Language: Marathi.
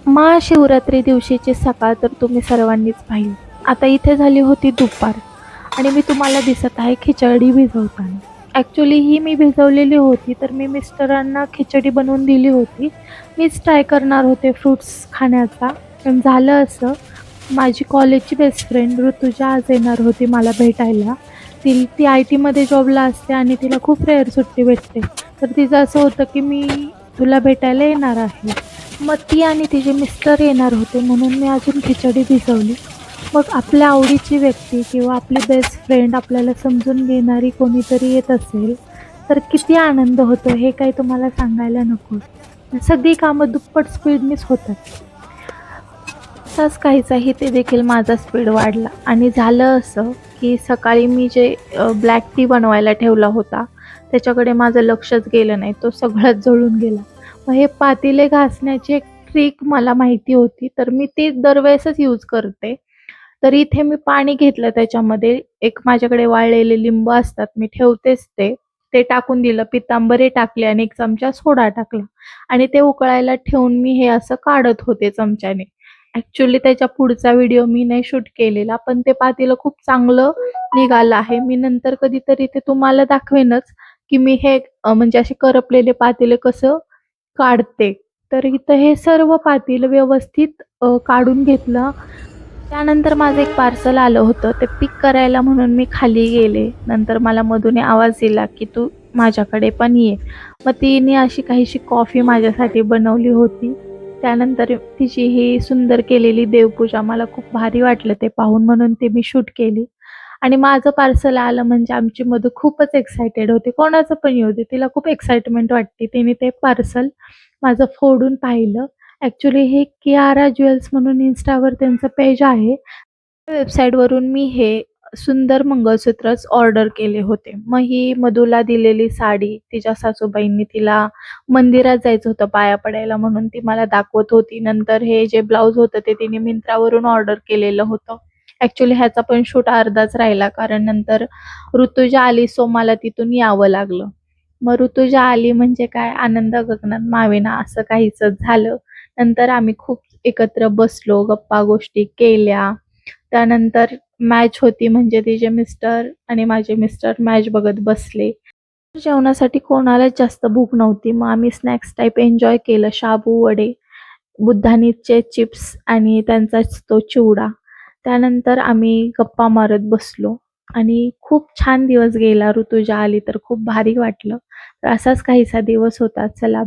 महाशिवरात्री दिवशीची सकाळ तर तुम्ही सर्वांनीच पाहिली. आता इथे झाली होती दुपार आणि मी तुम्हाला दिसत आहे खिचडी भिजवताना. ॲक्चुअली ही मी भिजवलेली होती, तर मी मिस्टरांना खिचडी बनवून दिली होती. मीच ट्राय करणार होते फ्रुट्स खाण्याचा. पण झालं असं, माझी कॉलेजची बेस्ट फ्रेंड ऋतुजा आज येणार होती मला भेटायला. ती IT मध्ये जॉबला असते आणि तिला खूप रेअर सुट्टी भेटते. तर तिचं असं होतं की मी तुला भेटायला येणार आहे. मग ती आणि तिचे मिस्टर येणार होते म्हणून मी अजून खिचडी भिजवली. मग आपल्या आवडीची व्यक्ती किंवा आपली बेस्ट फ्रेंड आपल्याला समजून घेणारी कोणीतरी येत असेल, तर किती आनंद होतो हे काही तुम्हाला सांगायला नको. सगळी कामं दुप्पट स्पीडनेच होतात. तसाच काहीचा इथे देखील माझा स्पीड वाढला आणि झालं असं, की सकाळी मी जे ब्लॅक टी बनवायला ठेवला होता, त्याच्याकडे माझं लक्षच गेलं नाही. तो सगळाच जळून गेला. मग हे पातेले घासण्याची एक ट्रिक मला माहिती होती, तर मी ती दरवेळेसच यूज करते. तर इथे मी पाणी घेतलं त्याच्यामध्ये एक माझ्याकडे वाळलेले लिंबू असतात, मी ठेवतेच ते. ते टाकून दिलं, पितांबरी टाकली आणि 1 चमचा सोडा टाकला आणि ते उकळायला ठेवून मी हे असं काढत होते चमच्याने. ॲक्चुअली त्याच्या पुढचा व्हिडिओ मी नाही शूट केलेला, पण ते पातेलं खूप चांगलं निघालं आहे. मी नंतर कधीतरी ते तुम्हाला दाखवेनच, की मी हे म्हणजे असे करपलेले पातेले कसं काढते. तर इथं हे सर्व पातेलं व्यवस्थित काढून घेतलं. त्यानंतर माझं एक पार्सल आलं होतं. ते पिक करायला म्हणून मी खाली गेले. नंतर मला मधूने आवाज दिला, की "तू माझ्याकडे पण ये." मग तिने अशी काहीशी कॉफी माझ्यासाठी बनवली होती. त्यानंतर तिची ही सुंदर केलेली देवपूजा मला खूप भारी वाटलं ते पाहून, म्हणून ते मी शूट केली. आणि माझं पार्सल आलं म्हणजे आमची मधू खूपच एक्सायटेड होती. कोणाचं पण येऊ दे, तिला खूप एक्साइटमेंट वाटते. तिने ते पार्सल माझं फोडून पाहिलं. ॲक्चुअली हे कियारा ज्वेल्स म्हणून Instaवर त्यांचं पेज आहे. त्या वेबसाईटवरून मी हे सुंदर मंगळसूत्रच ऑर्डर केले होते. मग ही मधूला दिलेली साडी तिच्या सासूबाईंनी तिला मंदिरात जायचं होतं पाया पडायला म्हणून ती मला दाखवत होती. नंतर हे जे ब्लाउज होतं ते तिने Myntraवरून ऑर्डर केलेलं होतं. ॲक्चुअली ह्याचा पण शूट अर्धाच राहिला कारण नंतर ऋतुजा आली सो मला तिथून यावं लागलं. मग ऋतुजा आली म्हणजे काय आनंद गगनात मावेना असं काहीसं झालं. नंतर आम्ही खूप एकत्र बसलो, गप्पा गोष्टी केल्या. त्यानंतर मॅच होती म्हणजे तिचे मिस्टर आणि माझे मिस्टर मॅच बघत बसले. जेवणासाठी कोणालाच जास्त भूक नव्हती. मग आम्ही स्नॅक्स टाइप एन्जॉय केलं. शाबू वडे, बुद्धानीचे चिप्स आणि त्यांचाच तो चिवडा. त्यानंतर आम्ही गप्पा मारत बसलो आणि खूप छान दिवस गेला. ऋतुजा आली तर खूप भारी वाटलं. तर असाच काहीसा दिवस होता. चला